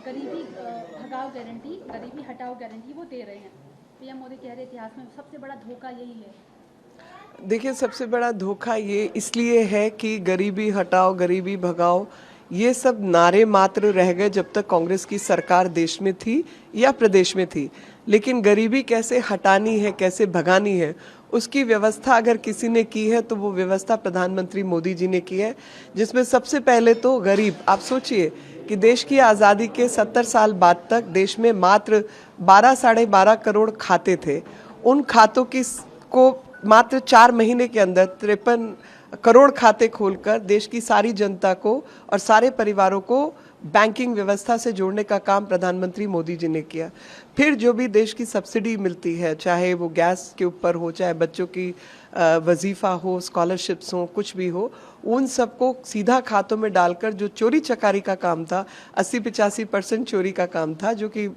गरीबी भगाओ गारंटी, गरीबी हटाओ गारंटी वो दे रहे हैं। पीएम मोदी कह रहे इतिहास में सबसे बड़ा धोखा यही है। देखिए, सबसे बड़ा धोखा ये इसलिए है कि गरीबी हटाओ गरीबी भगाओ ये सब नारे मात्र रह गए जब तक कांग्रेस की सरकार देश में थी या प्रदेश में थी। लेकिन गरीबी कैसे हटानी है, कैसे भगानी है, उसकी व्यवस्था अगर किसी ने की है तो वो व्यवस्था प्रधानमंत्री मोदी जी ने की है, जिसमें सबसे पहले तो गरीब, आप सोचिए कि देश की आज़ादी के 70 साल बाद तक देश में मात्र 12 साढ़े 12 करोड़ खाते थे। उन खातों की को मात्र 4 महीने के अंदर 53 करोड़ खाते खोलकर देश की सारी जनता को और सारे परिवारों को बैंकिंग व्यवस्था से जोड़ने का काम प्रधानमंत्री मोदी जी ने किया। फिर जो भी देश की सब्सिडी मिलती है, चाहे वो गैस के ऊपर हो, चाहे बच्चों की वजीफ़ा हो, स्कॉलरशिप्स हो, कुछ भी हो, उन सबको सीधा खातों में डालकर जो चोरी चकारी का काम था, 80-85% चोरी का काम था, जो कि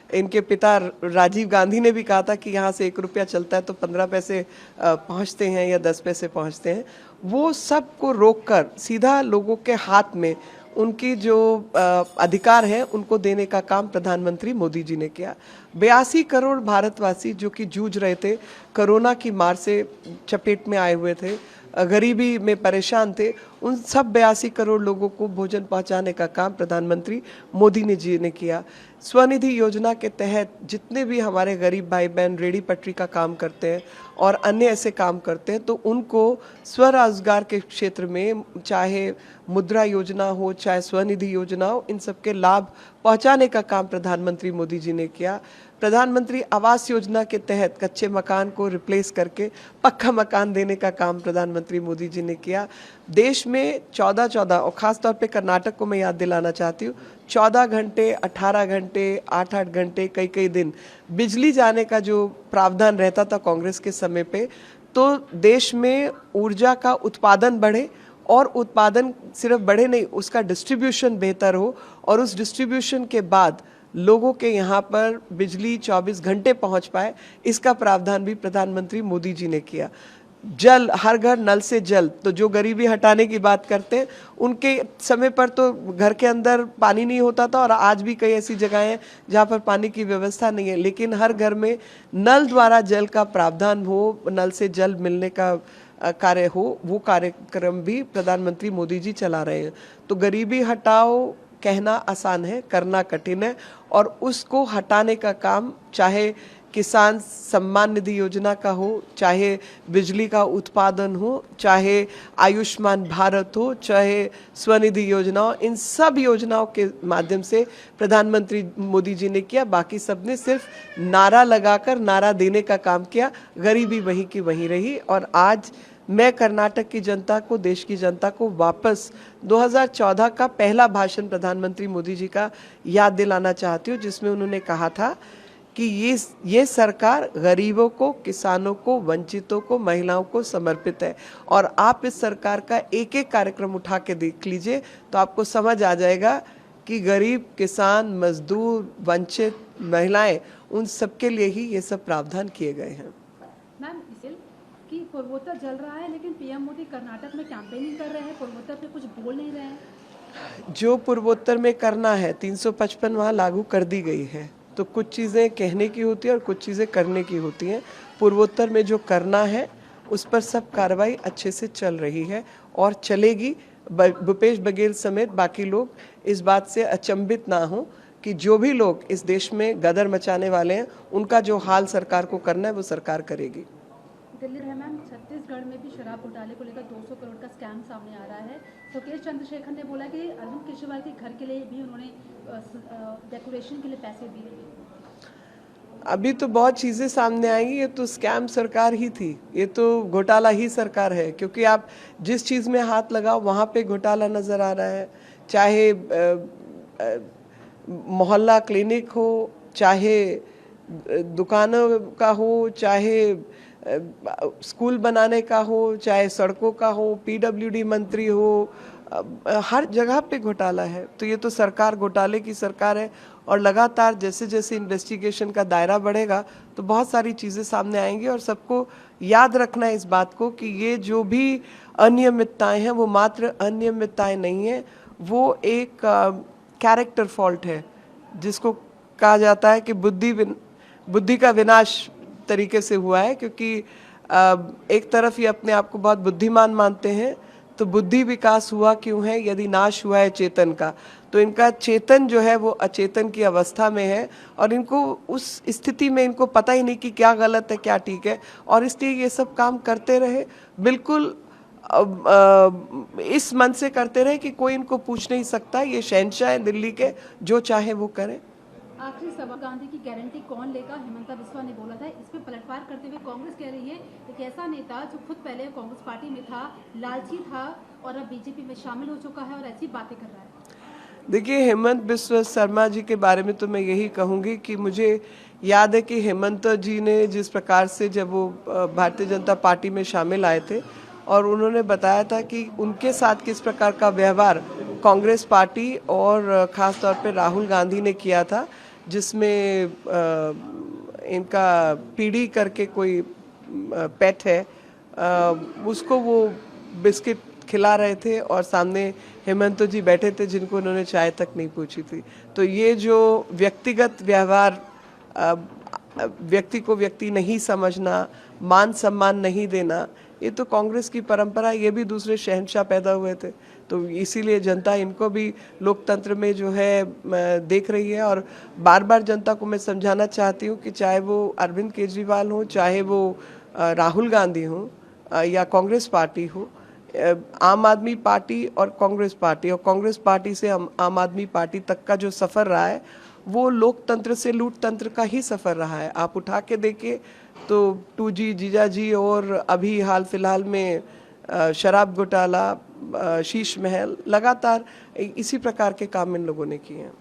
इनके पिता राजीव गांधी ने भी कहा था कि यहाँ से 1 रुपया चलता है तो 15 पैसे पहुँचते हैं या 10 पैसे पहुँचते हैं। वो सब को रोककर सीधा लोगों के हाथ में उनकी जो अधिकार है उनको देने का काम प्रधानमंत्री मोदी जी ने किया। 82 करोड़ भारतवासी जो कि जूझ रहे थे, कोरोना की मार से चपेट में आए हुए थे, गरीबी में परेशान थे, उन सब 82 करोड़ लोगों को भोजन पहुंचाने का काम प्रधानमंत्री मोदी जी ने किया। स्वनिधि योजना के तहत जितने भी हमारे गरीब भाई बहन रेडी पटरी का काम करते हैं और अन्य ऐसे काम करते हैं, तो उनको स्वरोजगार के क्षेत्र में चाहे मुद्रा योजना हो, चाहे स्वनिधि योजना हो, इन सब के लाभ पहुंचाने का काम प्रधानमंत्री मोदी जी ने किया। प्रधानमंत्री आवास योजना के तहत कच्चे मकान को रिप्लेस करके पक्का मकान देने का काम प्रधानमंत्री मोदी जी ने किया। देश में 14-14 और ख़ास तौर पे कर्नाटक को मैं याद दिलाना चाहती हूँ, 14 घंटे, 18 घंटे, 8-8 घंटे, कई दिन बिजली जाने का जो प्रावधान रहता था कांग्रेस के समय पे, तो देश में ऊर्जा का उत्पादन बढ़े और उत्पादन सिर्फ बढ़े नहीं, उसका डिस्ट्रीब्यूशन बेहतर हो और उस डिस्ट्रीब्यूशन के बाद लोगों के यहाँ पर बिजली 24 घंटे पहुँच पाए, इसका प्रावधान भी प्रधानमंत्री मोदी जी ने किया। जल, हर घर नल से जल, तो जो गरीबी हटाने की बात करते हैं, उनके समय पर तो घर के अंदर पानी नहीं होता था और आज भी कई ऐसी जगहें हैं जहाँ पर पानी की व्यवस्था नहीं है, लेकिन हर घर में नल द्वारा जल का प्रावधान हो, नल से जल मिलने का कार्य हो, वो कार्यक्रम भी प्रधानमंत्री मोदी जी चला रहे हैं। तो गरीबी हटाओ कहना आसान है, करना कठिन है, और उसको हटाने का काम चाहे किसान सम्मान निधि योजना का हो, चाहे बिजली का उत्पादन हो, चाहे आयुष्मान भारत हो, चाहे स्वनिधि योजना हो, इन सब योजनाओं के माध्यम से प्रधानमंत्री मोदी जी ने किया। बाकी सबने सिर्फ नारा लगाकर नारा देने का काम किया, गरीबी वहीं की वहीं रही। और आज मैं कर्नाटक की जनता को, देश की जनता को वापस 2014 का पहला भाषण प्रधानमंत्री मोदी जी का याद दिलाना चाहती हूँ, जिसमें उन्होंने कहा था कि ये सरकार गरीबों को, किसानों को, वंचितों को, महिलाओं को समर्पित है। और आप इस सरकार का एक एक कार्यक्रम उठा के देख लीजिए तो आपको समझ आ जाएगा कि गरीब, किसान, मजदूर, वंचित, महिलाएं, उन सबके लिए ही ये सब प्रावधान किए गए हैं। मैम, इसे कि पूर्वोत्तर जल रहा है, लेकिन पीएम मोदी कर्नाटक में कैंपेनिंग कर रहे हैं, पूर्वोत्तर पे कुछ बोल नहीं रहे हैं। जो पूर्वोत्तर में करना है, 355 वहाँ लागू कर दी गई है, तो कुछ चीज़ें कहने की होती है और कुछ चीज़ें करने की होती हैं। पूर्वोत्तर में जो करना है उस पर सब कार्रवाई अच्छे से चल रही है और चलेगी। भूपेश बघेल समेत बाकी लोग इस बात से अचंभित ना हो कि जो भी लोग इस देश में गदर मचाने वाले हैं, उनका जो हाल सरकार को करना है वो सरकार करेगी। दिल्ली है मैम, छत्तीसगढ़ में भी शराब घोटाले को लेकर 200 करोड़ का स्कैम सामने आ रहा है। सुकेश चंद्रशेखर ने बोला कि अरविंद केजरीवाल के घर के लिए भी उन्होंने डेकोरेशन के लिए पैसे दिए। अभी तो बहुत चीज़ें सामने आएंगी, ये तो स्कैम सरकार ही थी, ये तो घोटाला ही सरकार है, क्योंकि आप जिस चीज़ में हाथ लगाओ वहाँ पे घोटाला नज़र आ रहा है। चाहे मोहल्ला क्लिनिक हो, चाहे दुकानों का हो, चाहे स्कूल बनाने का हो, चाहे सड़कों का हो, पीडब्ल्यूडी मंत्री हो, हर जगह पे घोटाला है। तो ये तो सरकार घोटाले की सरकार है और लगातार जैसे जैसे इन्वेस्टिगेशन का दायरा बढ़ेगा तो बहुत सारी चीज़ें सामने आएंगी। और सबको याद रखना है इस बात को कि ये जो भी अनियमितताएं हैं वो मात्र अनियमितताएं नहीं है, वो एक कैरेक्टर फॉल्ट है। जिसको कहा जाता है कि बुद्धि का विनाश तरीके से हुआ है, क्योंकि एक तरफ ये अपने आप को बहुत बुद्धिमान मानते हैं, तो बुद्धि विकास हुआ क्यों है यदि नाश हुआ है चेतन का? तो इनका चेतन जो है वो अचेतन की अवस्था में है, और इनको उस स्थिति में इनको पता ही नहीं कि क्या गलत है क्या ठीक है, और इसलिए ये सब काम करते रहे, बिल्कुल इस मन से करते रहे कि कोई इनको पूछ नहीं सकता, ये शहंशाह है दिल्ली के, जो चाहे वो करें। आखिरी सवाल, गांधी की गारंटी कौन लेगा? हिमंता बिस्वा ने बोला था। इस पे पलटवार करते हुए कांग्रेस कह रही है एक ऐसा नेता जो खुद पहले कांग्रेस पार्टी में था, लालची था और अब बीजेपी में शामिल हो चुका है और ऐसी बातें कर रहा है। देखिए, हेमंत बिस्वा शर्मा जी के बारे में तो मैं यही कहूँगी कि मुझे याद है कि हेमंत जी ने जिस प्रकार से जब वो भारतीय जनता पार्टी में शामिल आए थे और उन्होंने बताया था कि उनके साथ किस प्रकार का व्यवहार कांग्रेस पार्टी और ख़ास तौर पे राहुल गांधी ने किया था, जिसमें इनका पीढ़ी करके कोई पेट है, उसको वो बिस्किट खिला रहे थे और सामने हेमंत जी बैठे थे जिनको उन्होंने चाय तक नहीं पूछी थी। तो ये जो व्यक्तिगत व्यवहार, व्यक्ति को व्यक्ति नहीं समझना, मान सम्मान नहीं देना, ये तो कांग्रेस की परंपरा, ये भी दूसरे शहंशाह पैदा हुए थे, तो इसीलिए जनता इनको भी लोकतंत्र में जो है देख रही है। और बार बार जनता को मैं समझाना चाहती हूँ कि चाहे वो अरविंद केजरीवाल हो, चाहे वो राहुल गांधी हो या कांग्रेस पार्टी हो, आम आदमी पार्टी और कांग्रेस पार्टी से आम आदमी पार्टी तक का जो सफ़र रहा है वो लोकतंत्र से लूटतंत्र का ही सफ़र रहा है। आप उठा के देखिए तो 2G, जीजाजी और अभी हाल फिलहाल में शराब घोटाला, शीश महल, लगातार इसी प्रकार के काम इन लोगों ने किए हैं।